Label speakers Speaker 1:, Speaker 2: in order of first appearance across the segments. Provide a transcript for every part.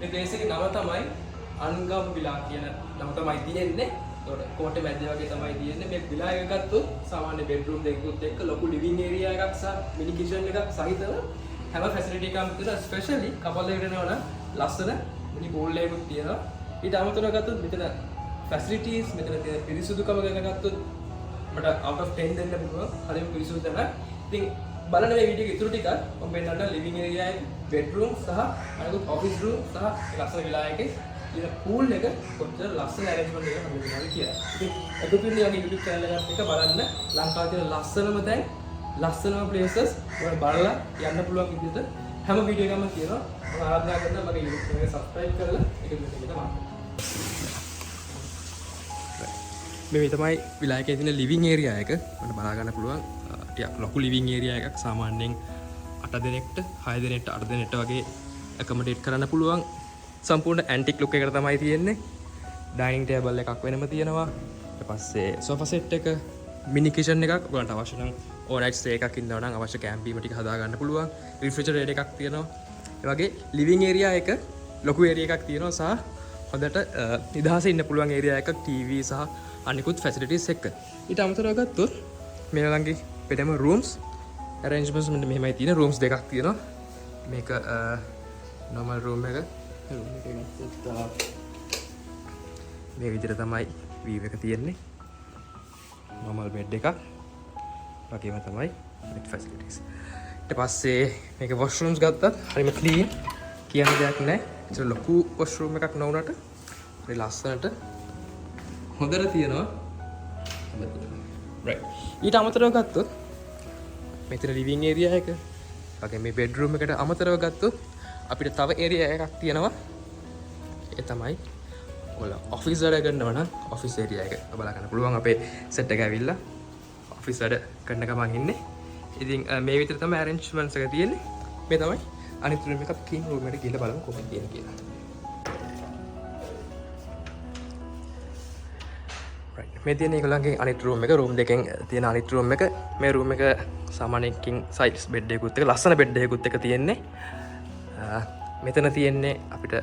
Speaker 1: මේ ප්ලේස් එකේ නම තමයි අන්ගම් විලා කියන නම තමයි තියෙන්නේ. ඒකට කෝටේ මැද්දේ වගේ තමයි තියෙන්නේ. මේ විලා එක ගත්තොත් සාමාන්‍ය බෙඩ්රූම් දෙකකුත් එක්ක ලොකු ලිවිං ඒරියා එකක් සහ මිනි කිචන් එකක් සහිතව හැම ෆැසිලිටි එකක්ම තියෙනවා. ස්පෙෂලි කපල් එකට එනවනම් ලස්සන මිනි පූල් එකකුත් තියෙනවා. ඊට අමතරව ගත්තොත් මෙතන ෆැසිලිටිස් මෙතන තියෙන පිරිසුදුකම ගැන ගත්තොත් මට out of 10 දෙන්න පුළුවන්. හරිම පිරිසුදු තමයි. ඉතින් බලන්න මේ වීඩියෝ එක ඉතුරු ටික මම පෙන්නන්න ලිවිං ඒරියා එකේ බෙඩ්රූම් සහ අනිකුත් ඔෆිස් රූම් සහ ලස්සන විලා එකේ ඉතින් පූල් එක කොච්චර ලස්සන ඇරේන්ජ්මන්ට් එකක් හම්බෙන්නවද කියලා. ඉතින් එකතු වෙන්න යගේ YouTube channel එකත් එක්ක බලන්න ලංකාවේ තියෙන ලස්සනම තැන් ලස්සනම places ඔයාලා බලලා යන්න පුළුවන් විදිහට හැම වීඩියෝ එකක්ම තියෙනවා. මම ආරාධනා කරනවා මගේ YouTube channel එක subscribe කරලා එකතු වෙන්න කියලා. මේ තමයි විලා එකේ තියෙන ලිවිං ඒරියා එක. මට බලා ගන්න පුළුවන්. ටිකක් ලොකු ලිවිං ඒරියා එකක්. සාමාන්‍යයෙන් 8 දෙනෙක්ට 6 දෙනෙක්ට 8 දෙනෙක්ට වගේ ඇකමඩේට් කරන්න පුළුවන්. සම්පූර්ණ ඇන්ටික් ලුක් එකකට තමයි තියෙන්නේ. ඩයිනින් ටේබල් එකක් වෙනම තියෙනවා. ඊට පස්සේ සෝෆා සෙට් එක, මිනි කිචන් එකක්. ඔයාලට අවශ්‍ය නම් ඕනයිට් ස්ටේ එකක් ඉන්නවා නම් අවශ්‍ය කැම්ප් බීම ටික හදා ගන්න පුළුවන්. රිෆ්‍රිජරේටර් එකක් තියෙනවා. ඒ වගේ ලිවිං ඒරියා එක ලොකු ඒරියා එකක් තියෙනවා සහ හොඳට නිදහසේ ඉන්න පුළුවන් ඒරියා එකක් ටීවී සහ අනිකුත් ෆැසිලිටිස් එක්ක. ඊට අමතරව ගත්තොත් මේ ළඟේ පෙඩම රූම්ස් arrangements මෙන්න මෙහෙමයි තියෙන. රූම්ස් දෙකක් තියෙනවා. මේක normal room එක. මේ විදිහට තමයි view එක තියෙන්නේ. normal bed එකක්. වගේම තමයි with facilities. ඊට පස්සේ මේක washrooms ගත්තත් හරිම clean කියන දෙයක් නැහැ. ඒක ලොකු washroom එකක් නොවුනට හරි ලස්සනට හොඳට තියෙනවා. right. ඊට අමතරව ගත්තොත් මෙතන living area එක වගේ මේ bedroom එකට අමතරව ගත්තොත් අපිට තව area එකක් තියෙනවා. ඒ තමයි ඔයාලා office වැඩ කරනවා නම් office area එක බලා ගන්න පුළුවන්. අපේ set එක ඇවිල්ලා office වැඩ කරන ගමන් ඉන්නේ. ඉතින් මේ විතර තමයි arrangements එක තියෙන්නේ. මේ තමයි අනිත් room එකත් clean room එකට ගිහලා බලමු කොහොමද තියෙන්නේ කියලා. මේ තියෙන ඒගොල්ලන්ගේ අනිත් රූම් එක රූම් දෙකෙන් තියෙන අනිත් රූම් එක මේ රූම් එක සාමාන්‍යයෙන් කිං සයිස් බෙඩ් එකකුත් එක ලස්සන බෙඩ් එකකුත් එක තියෙන්නේ. මෙතන තියෙන්නේ අපිට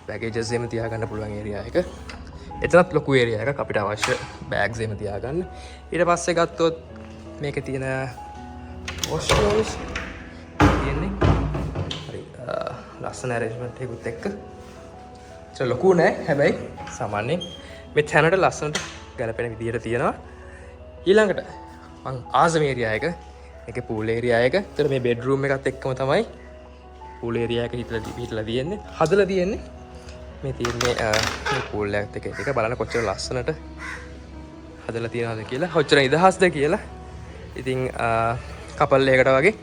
Speaker 1: බෑගේජස් එහෙම තියාගන්න පුළුවන් ඒරියා එක. එතනත් ලොකු ඒරියා එකක් අපිට අවශ්‍ය බෑග්ස් එහෙම තියාගන්න. ඊට පස්සේ ගත්තොත් මේකේ තියෙන වොෂ්රූම්ස් තියෙන්නේ හරි ලස්සන ඇරේන්ජ්මන්ට් එකකුත් එක්ක. ඒක ලොකු නෑ හැබැයි සාමාන්‍යයෙන් මේ තැනට ලස්සනට ගැලපෙන විදිහට තියෙනවා. ඊළඟට මං ආසම ඒරියා එක මේකේ පූල් ඒරියා එක. ඒතර මේ බෙඩ්රූම් එකත් එක්කම තමයි පූල් ඒරියා එක හිටලා තියෙන්නේ. හදලා තියෙන්නේ. මේ තියෙන්නේ මේ පූල් එකත් එක්ක ඒක බලන්න කොච්චර ලස්සනට හදලා තියනවද කියලා. කොච්චර නිදහස්ද කියලා. ඉතින් කපල් එකකට වගේ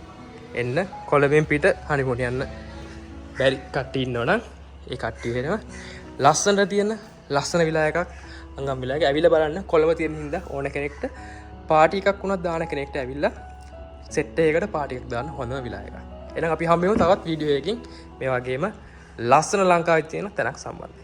Speaker 1: එන්න කොළඹෙන් පිට හනිමුන් යන්න බැරි කට්ටිය ඉන්නවනම් ඒ කට්ටිය වෙනවා ලස්සනට තියෙන ලස්සන විලා එකක් අංගම් විලා එක ඇවිල්ලා බලන්න. කොළඹ තියෙන හින්දා ඕන කෙනෙක්ට පාටි එකක් වුණත් දාන කෙනෙක්ට ඇවිල්ලා සෙට් එකකට පාටි එකක් දාන්න හොඳම විලා එකක්. එහෙනම් අපි හම්බෙමු තවත් වීඩියෝ එකකින් මේ වගේම ලස්සන ලංකාවේ තියෙන තැනක් සම්බන්ධයෙන්.